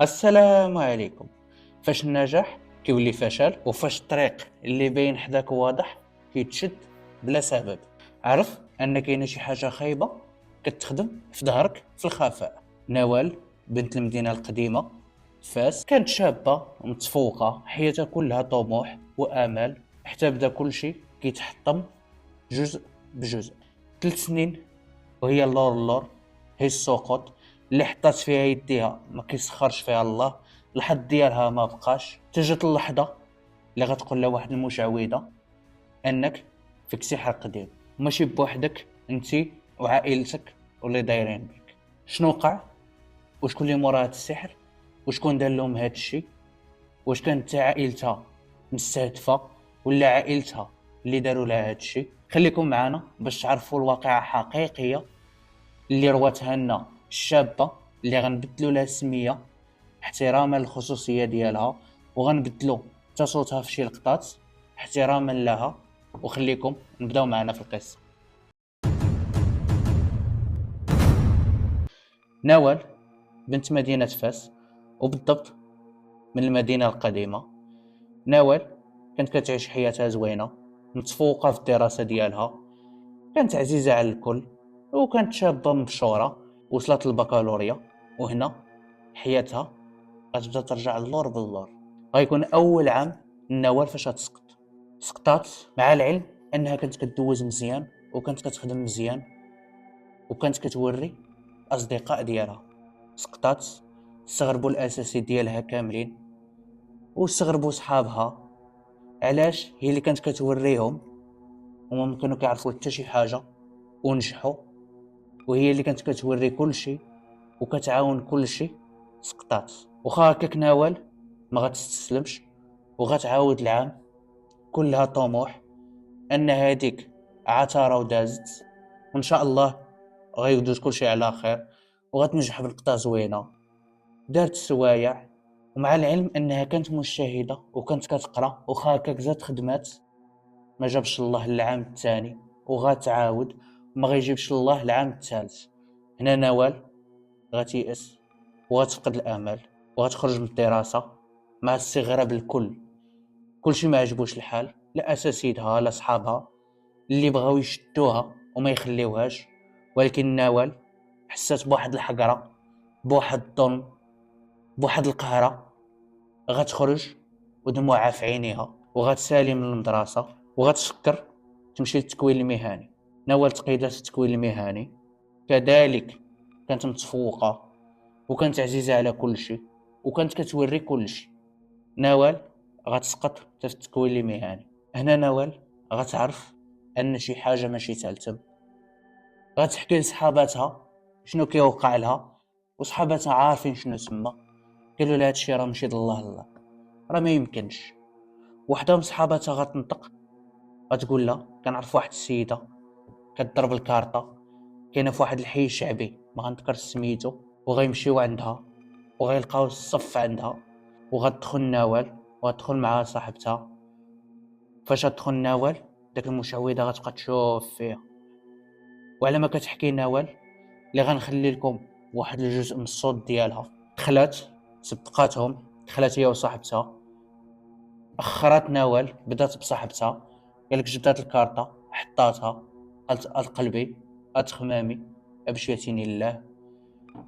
السلام عليكم. فاش النجاح كيولي فشل، وفاش الطريق اللي باين حداك واضح كيتشد بلا سبب. عرف ان كاينه شي حاجه خايبه كتخدم في ظهرك في الخفاء. نوال بنت المدينه القديمه فاس كانت شابه متفوقه، حياتها كلها طموح وامال، حتى بدا كل شيء كيتحطم جزء بجزء. 3 سنين وهي اللور اللور، هي السقوط اللي حطات فيها يديها ما كيسخرش فيها الله. الحظ ديالها ما بقاش. تجت اللحظه اللي غتقول لها واحد المشعوذه انك فيك سحر قديم، ماشي بوحدك، انت وعائلتك واللي دايرين بك. شنو وقع؟ وشكون اللي مورا هاد السحر؟ وشكون دار لهم هاد الشيء؟ واش كانت عائلتها مستهدفه ولا عائلتها اللي داروا لها هاد الشيء؟ خليكم معنا باش تعرفوا الواقعه حقيقيه اللي رواتها لنا الشابه، اللي غنبدلوا لها السميه احتراما للخصوصيه ديالها، وغنبدلوا حتى صوتها في شي لقطات احتراما لها. وخليكم نبداو معنا في القصه. نوال بنت مدينه فاس، وبالضبط من المدينه القديمه. نوال كانت كتعيش حياتها زوينه، متفوقه في الدراسه ديالها، كانت عزيزه على الكل، وكانت شابه مبشوره. وصلت للبكالوريا، وهنا حياتها غتبدا ترجع للور باللور. غيكون اول عام النوال فاش غتسقط. سقطات مع العلم انها كانت كدوز مزيان، وكانت كتخدم مزيان، وكانت كتوري الاصدقاء ديالها. سقطات استغربوا الاساسي ديالها كاملين، واستغربوا صحابها. علاش؟ هي اللي كانت كتوريهم، وما ممكن كيعرفوا حتى شي حاجه، ونجحوا. وهي اللي كانت كتوري كل شيء وكتعاون كل شيء. سقطات. وخا هكاك نوال ما غتستسلمش، وغتعاود العام كلها طموح ان هذيك عثره ودازت، وان شاء الله غيدوز كل شيء على خير، وغتنجح بالقطع زوينه. دارت السوايع، ومع العلم انها كانت مجتهده وكانت كتقرا، وخا هكاك زاد خدمات. ما جابش الله العام الثاني، وغتعاود وما غيجيبش الله العام الثالث. هنا نوال غتيأس وغتفقد الامل، وغتخرج من الدراسه مع استغراب الكل. كلشي ما عجبوش الحال، لا اساتذتها لا صحابها اللي بغاو يشدوها وما يخليوهاش. ولكن نوال حسات بواحد الحقره، بواحد الظلم، بواحد القهره. غتخرج ودموعها في عينيها، وغتسالي من المدرسه، وغتفكر تمشي للتكوين المهني. نوال تقيدات التكوين المهني، كذلك كانت متفوقه، وكانت عزيزه على كل شيء، وكانت كتوري كل شيء. نوال غتسقط حتى في التكوين المهني. هنا نوال غتعرف ان شي حاجه ماشي تالتم. غتحكي لصحاباتها شنو كيوقع لها، وصحاباتها عارفين شنو تما. قالوا لها هادشي راه ماشي الله الله، راه ما يمكنش. وحده من صحاباتها غتنطق، غتقول لها كنعرف واحد السيده كتضرب الكارطه، كاينه في واحد الحي الشعبي ما غنذكرش سميتو، وغيمشيو عندها وغيلقاو الصف عندها. وغتدخل نوال وغتدخل معها صاحبتها. فاش غتدخل نوال، داك المشعوذه غتبقى تشوف فيها. وعلى ما كتحكي نوال، اللي غنخلي لكم واحد الجزء من الصوت ديالها. دخلات، سبقاتهم، دخلت هي وصاحبتها. اخرت نوال، بدات بصاحبتها، قالك جبدات الكارطه حطاتها، قالت القلبي اتخمامي ابشيتيني الله.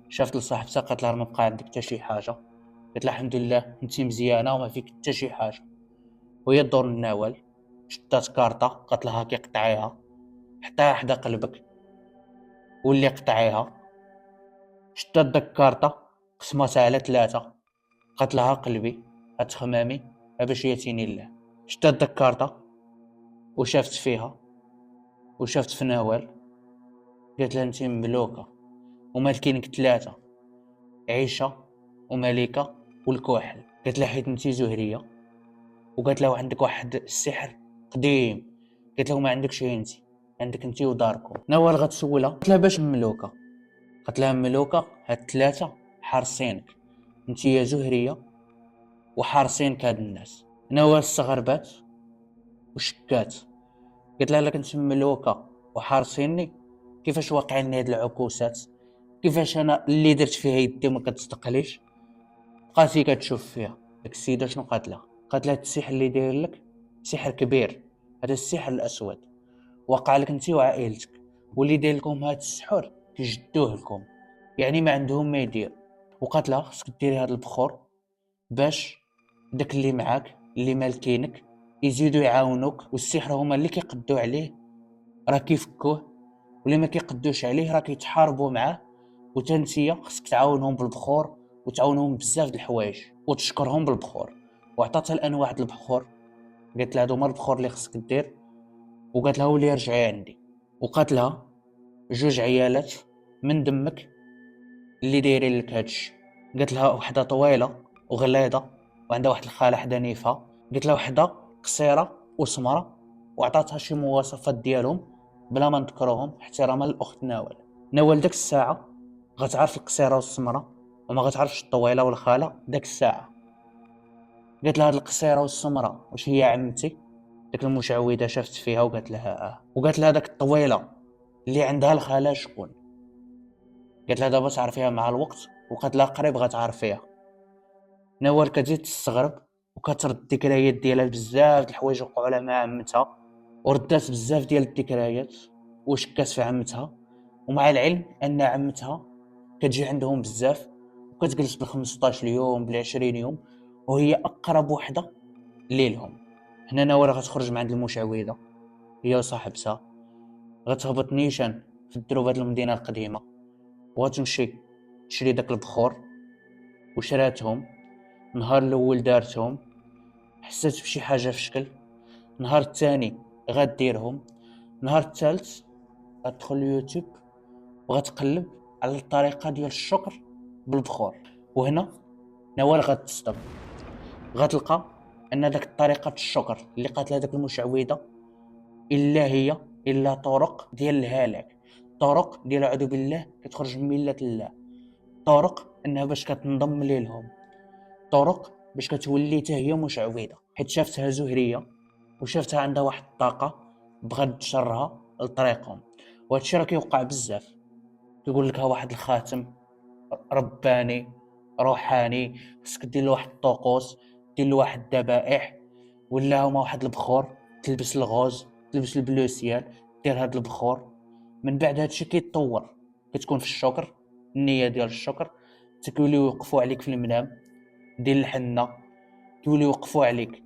شافت لصاحبتها، قالت لها ما بقى عندك حتى شي حاجه. قالت لها الحمد لله انت مزيانه وما فيك حتى شي حاجه. وهي الدور النوال، شدات كارطه، قالت لها كي قطعيها، حطيها حدا قلبك واللي قطعيها. شدات داك الكارطه، قسمتها على 3، قالت لها قلبي اتخمامي باش ياتيني الله. شدات داك الكارطه وشافت فيها، وشافت في نوال. قالت لها انت مملوكه ومالكينك 3، عيشه وملكه والكحل. قالت لها حيت انت زهريه. وقالت لها عندك واحد السحر قديم. قالت لها ما عندكش انت، عندك انت وداركم. نوال غتسولها، قالت لها باش مملوكه؟ قالت لها مملوكه هاد 3 حارسينك، انت يا زهريه وحارسينك هاد الناس. نوال استغربات وشكات، قالت لها كنت مملوكه وحارسيني، كيفاش واقعين هاد العكوسات؟ كيفاش انا اللي درت فيها يدي ما كتصدقليش؟ بقات هي كتشوف فيها. ديك السيده شنو قالت لها السحر اللي داير لك سحر كبير، هذا السحر الاسود وقع لك انت وعائلتك، واللي داير لكم هذا السحر كيجدوه لكم، يعني ما عندهم ما يدير. وقالت لها خصك ديري هذا البخور باش داك اللي معاك اللي مالكينك يزيدوا يعاونوك، والسحر هما اللي كيقدوا عليه راه كيفكوه، واللي ما كيقدوش عليه راه كيتحاربوا معاه. وتنسيه خصك تعاونهم بالبخور وتعاونهم بزاف د الحوايج وتشكرهم بالبخور. وعطاتها الانواع د البخور، قالت لها هادو هما البخور اللي خصك دير، وقالت لها ولي رجعي عندي. وقالت لها جوج عيالات من دمك اللي دايرين لك هادشي. قالت لها وحده طويله وغليظه وعندها واحد الخاله حدانيفه، قالت لها وحده قصيره وسمره، وعطاتها شي مواصفات ديالهم بلا ما نذكرهم احتراما للاخت نوال. نوال داك الساعه غتعرف القصيره والسمره وما غتعرفش الطويله والخاله داك الساعه. قالت لها هاد القصيره والسمره واش هي عمتي؟ ديك المشعوذه شافت فيها وقالت لها وقالت لها داك الطويله اللي عندها الخاله شكون؟ قالت لها دابا تعرفيها مع الوقت، وقالت لها قريب غتعرفيها. نوال كتزيد تستغرب وكترد الذكريات ديالها بزاف د الحوايج وقعوا لها مع عمتها، وردات بزاف ديال الذكريات وشكات في عمتها. ومع العلم ان عمتها كتجي عندهم بزاف وكتجلس بال15 يوم بال20 يوم، وهي اقرب وحده ليلهم. هنا نوال غتخرج من عند المشعوذه هي وصاحبتها، غتهبط نيشان في الدروب هاد المدينه القديمه، وغتمشي تشري داك البخور وشراتهم. نهار الاول دارتهم، حسيت بشي حاجه في شكل. نهار الثاني غديرهم. نهار الثالث غتدخل اليوتيوب وغتقلب على الطريقه ديال الشكر بالبخور. وهنا نوال غتصدم، غتلقى ان داك طريقه الشكر اللي قالت لها داك المشعوذه الا هي الا طرق ديال الهلاك، طرق ديال اعوذ بالله كتخرج من مله الله، طرق انها باش كتنضم ليلهم، طرق باش كتولي حتى هي مشعوذه، حيت شافتها زهريه وشافتها عندها واحد الطاقه بغات تشرها لطريقهم. وهادشي راه كيوقع بزاف، كيقول لك ها واحد الخاتم رباني روحاني خصك دير له واحد الطقوس، دير له واحد الذبائح، ولا هما واحد البخور تلبس الغوز تلبس البلوسيال دير هاد البخور. من بعد هادشي كيتطور، كتكون في الشكر النيه ديال الشكر، تكوليو يوقفوا عليك في المنام دير الحنه، كيوليو يوقفوا عليك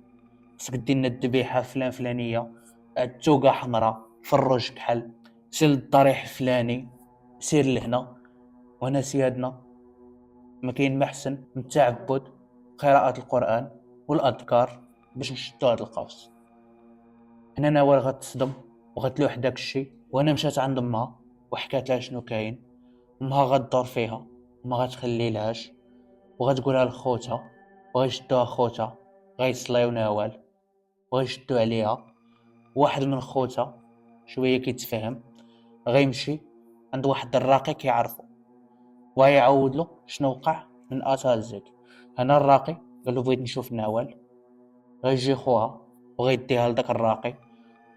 خصك دير لنا الذبيحه فلانيه، التوقه حمراء فرج كحل، سير للضريح الفلاني، سير لهنا. وهنا سيادنا ما كاين ما احسن من التعبد قراءه القران والاذكار باش نشدو هذا القوس. هنا نوال غتصدم وغتلوح داك الشيء. وهنا مشات عند امها وحكات لها شنو كاين. امها غدور فيها وما غتخلي لهاش، وغتقولها لخوتها وغيشدوها خوتها غيصليو نوال وغيشدو عليها. واحد من خوتها شويه كيتفهم غيمشي عند واحد الراقي كيعرفو ويعاود له شنو وقع من اثار الزيت. هنا الراقي قال له بغيت نشوف نوال، غيجي خوها وغيديها لداك الراقي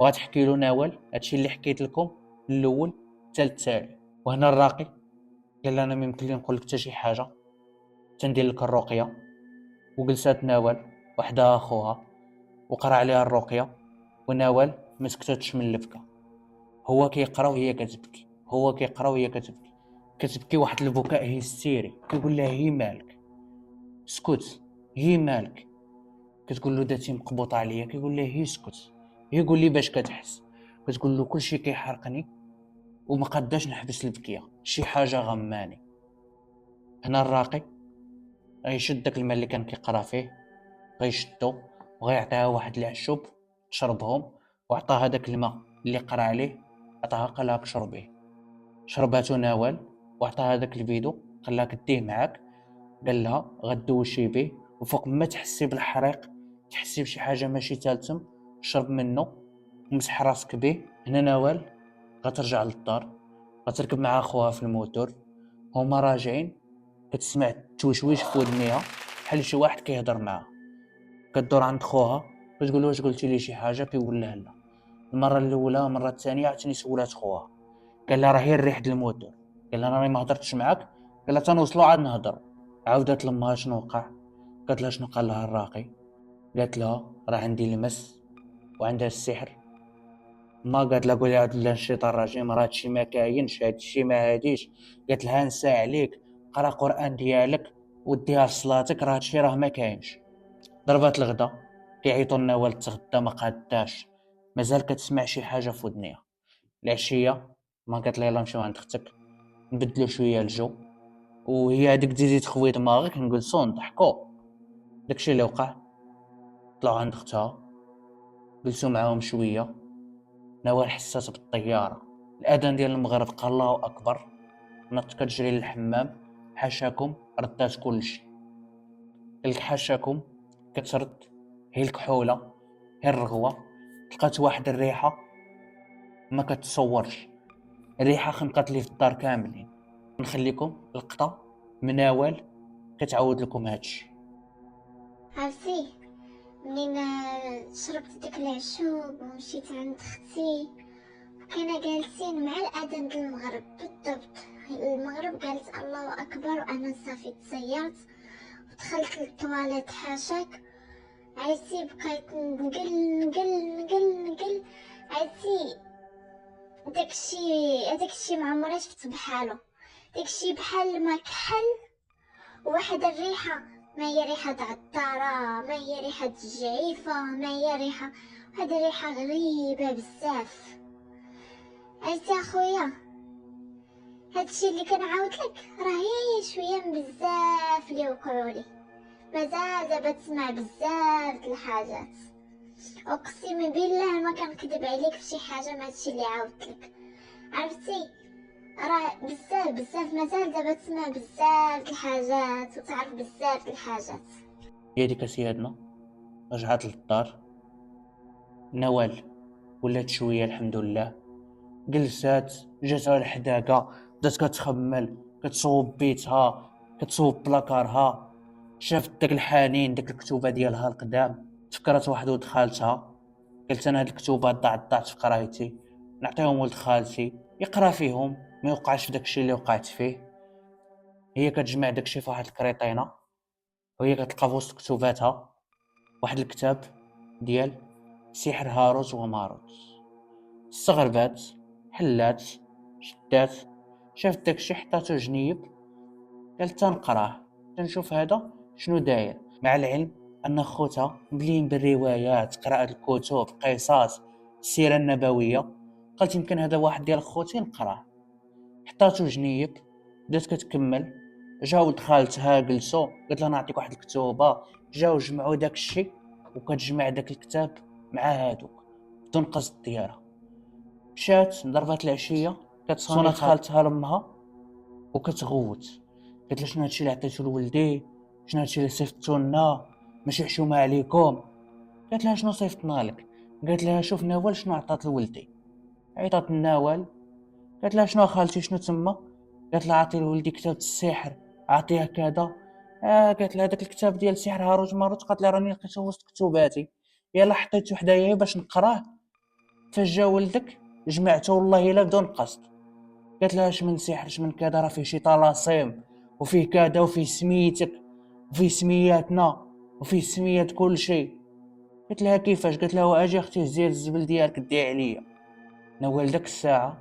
وغتحكي له نوال هادشي اللي حكيت لكم من الاول حتى التالي. وهنا الراقي قال انا ما يمكن لي نقول لك حتى شي حاجه، تندير لك الرقيه. وجلسات نوال وحدها خوها وقرا عليها الرقيه، ونوال ما سكتتش من البكا. هو كيقرا وهي كتبكي، هو كيقرا وهي كتبكي، كتبكي واحد البكاء هيستيري. كيقول لها هي مالك اسكت، هي مالك. كتقول له داتي مقبوطه عليا. كيقول لها هي اسكت، هي قول لي باش كتحس. كتقول له كلشي كيحرقني وما قداش نحبس البكيه، شي حاجه غماني. هنا الراقي غيشد داك الماء اللي كان كيقرا فيه، غيشدو وغيعطيها واحد العشوب تشربهم، وعطاها داك الماء اللي قرا عليه عطاها قالها كشربيه. شرباتو نوال وعطاها داك البيدو قالها كديه معاك، قال لها غدوشي به وفوق ما تحسي بالحريق تحسي بشي حاجه ماشي تالتم شرب منه ومسح راسك به. هنا نوال غترجع للدار، غتركب مع خوها في الموتور. هما راجعين كتسمع توشويش في ودنيها بحال شي واحد كيهضر معاها. كدور عند خوها كتقول له واش قلتي لي شي حاجه؟ كيقول لها لا. المره الاولى المره الثانيه عاوتاني سولات خوها، قال لها راه هي الريح ديال الموتور. قال لها راني ما هضرتش معاك. قال لها تنوصلوا عاد نهضر. عاودت لامها شنو وقع، قالت لها شنو قال لها الراقي؟ قالت لها راه عندي المس وعندها السحر. ما قالت لها قولي عاد لا الشيطان الرجيم راه هادشي ما كاينش، هادشي ما هاديش. قالت لها نسى عليك، قرا قران ديالك وديها لصلاتك، راه هادشي راه ما كاينش. ضربات الغدا كيعيطوا لنا والد تغدا ما قاداش، مازال كتسمع شي حاجه في ودنيها. العشيه ما قالت لها يلا نمشيو عند اختك نبدلو شويه الجو، وهي هذيك تزيد تخوي دماغك نجلسو نضحكو. داكشي اللي وقع. طلعوا عند اختها جلسوا معاهم شويه. نوال حسات بالطياره، الاذان ديال المغرب قال الله اكبر، نط كتجري للحمام. حاشاكم ردات كلشي. قالك حاشاكم كترد هي الكحوله، هي الرغوه. لقات واحد الريحه ما كتصورش، الريحه خنقات لي في الدار كاملين. نخليكم لقطه مناول كتعاود لكم هادشي. عرفتي منين شربت داك العشوب ومشيت عند اختي، وكنا جالسين مع الاذان ديال المغرب بالضبط. المغرب قالت الله اكبر وانا صافي تسيرت ودخلت للطواليت حاشاك. عرفتي بقيت نقل. عرفتي داكشي ما عمري شفت بحالو. داكشي بحال ما كحل، وواحد الريحه ما هي ريحه عطاره، ما هي ريحه الجعيفه، ما هي ريحه، واحد الريحه غريبه بزاف. عرفتي اخويا هادشي اللي كنعاود لك راه هي شويه من بزاف اللي وقعولي، مازال دابا تسمع بزاف د الحاجات. اقسم بالله ما كنكذب عليك في شي حاجه ما هادشي اللي عاودت لك. عرفتي راه بزاف مازال دابا تسمع بزاف د الحاجات وتعرف بزاف د الحاجات. هي ديك سيادنا رجعت للدار. نوال ولات شويه الحمد لله، جلسات جات على الحداقه، بدات كتخمل، كتصوب بيتها، كتصوب بلاكارها. شافت داك الحنين، داك الكتوبه ديالها القدام، تفكرت واحد ولد خالتها. قلت انا هاد الكتوبه ضاعت في قرايتي، نعطيهم ولد خالتي يقرا فيهم ما يوقعش في داكشي اللي وقعت فيه. هي كتجمع داكشي في واحد الكريطينه، وهي كتلقى في وسط كتوباتها واحد الكتاب ديال سحر هاروت وماروت. استغربات، حلات، شدات، شافت داكشي حطاتو جنيب. قالت تنقراه تنشوف هذا شنو داير. مع العلم ان خوتها مليين بالروايات، قراءة الكتب، قصص، السيرة النبوية. قالت يمكن هذا واحد ديال خوتي نقراه. حطاتو جنيب، بدات كتكمل. جا ولد خالتها جلسو، قالت لها نعطيك واحد الكتوبه. جاو جمعوا داك الشيء، وكتجمع داك الكتاب مع هادوك بدون قصد ديالها. مشات ضربات العشيه، كتصونات خالتها لامها وكتغوت. قالت لها شنو هادشي اللي عطيتو لولدي؟ شنو هادشي اللي صيفطتو لنا؟ ماشي حشومه عليكم. قالت لها شنو صيفطنا لك؟ قالت لها شوف نوال شنو عطات لولدي. عيطات النوال، قالت لها شنو خالتي شنو تما؟ قالت لها عطي لولدي كتاب السحر، عطيه كذا. قالت لها داك الكتاب ديال سحر هاروت ماروت. قالت لها راني لقيته وسط كتوباتي، يلا حطيته حدايا باش نقراه. فاش جا ولدك جمعته والله الا بدون قصد. قالت لها اش من سحر اش من كذا، راه فيه شي طلاسيم وفيه كذا وفيه سميتك وفيه سمياتنا وفيه سميات كل شيء. قلت لها كيفاش؟ قالت لها واجي اختي هزي الزبل ديالك دي عليا. نوال داك الساعه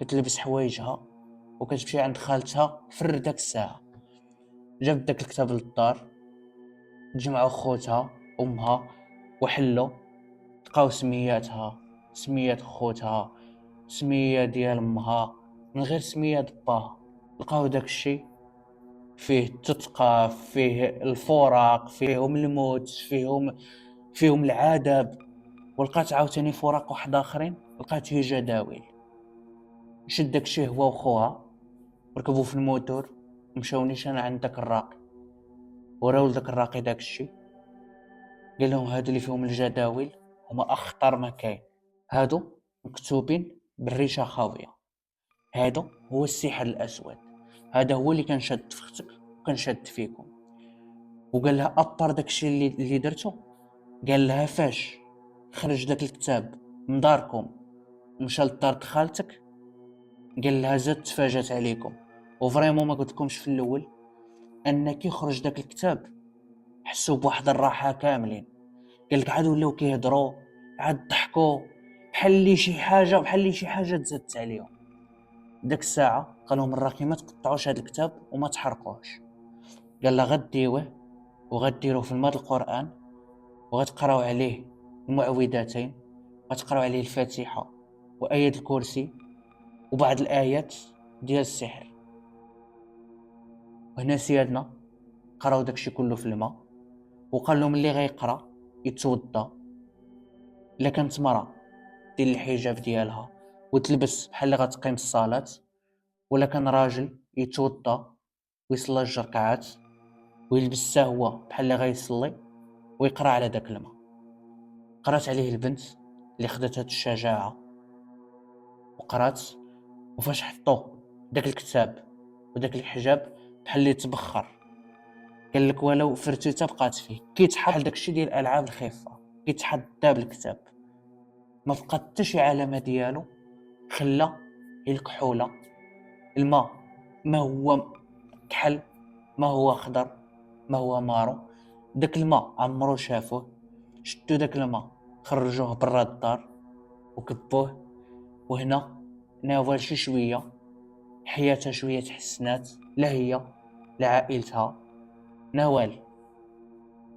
كتلبس حوايجها وكتمشي عند خالتها فر داك الساعه. جابت داك الكتاب للدار، تجمعوا خوتها امها وحلو، لقاو سمياتها، سميات خوتها، سميه ديال امها، من غير سميه باها. لقاو داك الشيء فيه التثقف، فيه الفراق، فيهم الموت، فيهم العذاب. ولقات عاوتاني فراق واحد اخرين، لقات هي جداول. شد داكشي هو وخوها، ركبوا في الموتور ومشاو نيشان عند داك الراقي. وراو داك الراقي داكشي، قال لهم هادو اللي فيهم الجداول هما اخطر ما كاين، هادو مكتوبين بالريشه خاويه، هادو هو السحر الاسود، هذا هو اللي كان شاد في اختك وكان شاد فيكم. وقال لها ابار داكشي اللي درتو. قال لها فاش خرج داك الكتاب من داركم ومشى لدار خالتك، قال لها زاد تفاجات عليكم. وفريمون ما قلت لكمش في الاول ان كي خرج داك الكتاب حسوا بواحد الراحه كاملين. قال لك عاد ولاو كيهضروا، عاد ضحكوا، بحال لي شي حاجه تزادت عليهم. ديك الساعه قال لهم الراقي ما تقطعوش هذا الكتاب وما تحرقوهش. قال لا غديوه وغديروه في الماء القران، وغتقراو عليه المعوذتين، غتقراو عليه الفاتحه وايات الكرسي وبعض الايات ديال السحر. وهنا سيادنا قراو داكشي كله في الماء، وقال لهم اللي غيقرا يتوضا. الا كانت مرا دير الحجاب ديالها وتلبس بحال اللي غتقيم الصلاه، ولا كان راجل يتوضا ويصلي 2 ركعات ويلبس حتى هو بحال اللي غيصلي ويقرا على داك الماء. قرات عليه البنت اللي خدات هاد الشجاعه وقرات، وفاش حطوا داك الكتاب وداك الحجاب بحال اللي تبخر. قال لك ولو فرتيته بقات فيه، كيتحط بحال داكشي ديال الالعاب الخفه، كيتحط بالكتاب. ما بقات حتى شي علامه ديالو. خلى هي الكحوله. الماء ما هو كحل، ما هو خضر، ما هو مارو. داك الماء عمرو شافوه. شدوا داك الماء خرجوه برا الدار وكبوه. وهنا ناول شي شويه، حياتها شويه تحسنات، لا هي لا عائلتها. نوال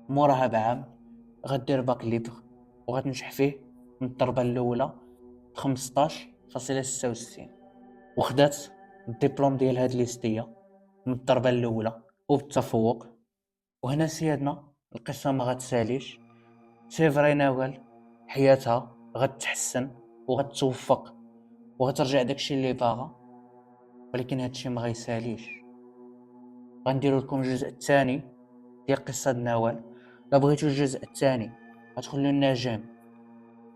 موراها بعام غدير باك ليبر وغتنجح فيه من الضربه الاولى 15.66، وخدات الدبلوم ديال هاد ليستيه من الضربه الاولى وبالتفوق. وهنا سيادنا القصه ما غتساليش. سيفري نوال حياتها غتحسن وغتوفق وغترجع داكشي اللي باغا، ولكن هادشي ما غيساليش. غنديروا لكم الجزء الثاني ديال قصه نوال. لا بغيتوا الجزء الثاني غتخلوا لنا جيم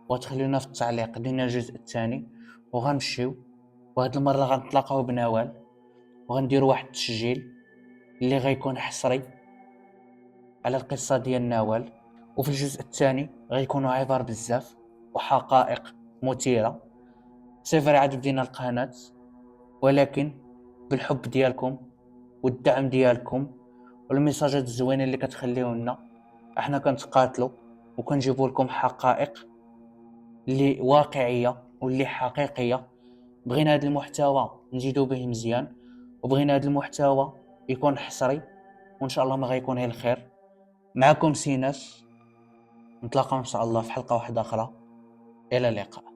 وغتخليونا في التعليق ديالنا الجزء الثاني، وغنمشيو. وهاد المره غنتلاقاو بنوال وغنديروا واحد التسجيل اللي غيكون حصري على القصه ديال نوال. وفي الجزء الثاني غيكونوا عبار بزاف وحقائق مثيره. صفر عاد بدينا القناه، ولكن بالحب ديالكم والدعم ديالكم والميساجات الزوينه اللي كتخليو لنا، احنا كنتقاتلوا وكنجيبوا لكم حقائق اللي واقعيه واللي حقيقيه. بغينا هذا المحتوى نزيدو به مزيان، وبغينا هذا المحتوى يكون حصري، وان شاء الله ما غيكون هي الخير. معكم سيناس، نتلاقاو ان شاء الله في حلقه واحده اخرى. الى اللقاء.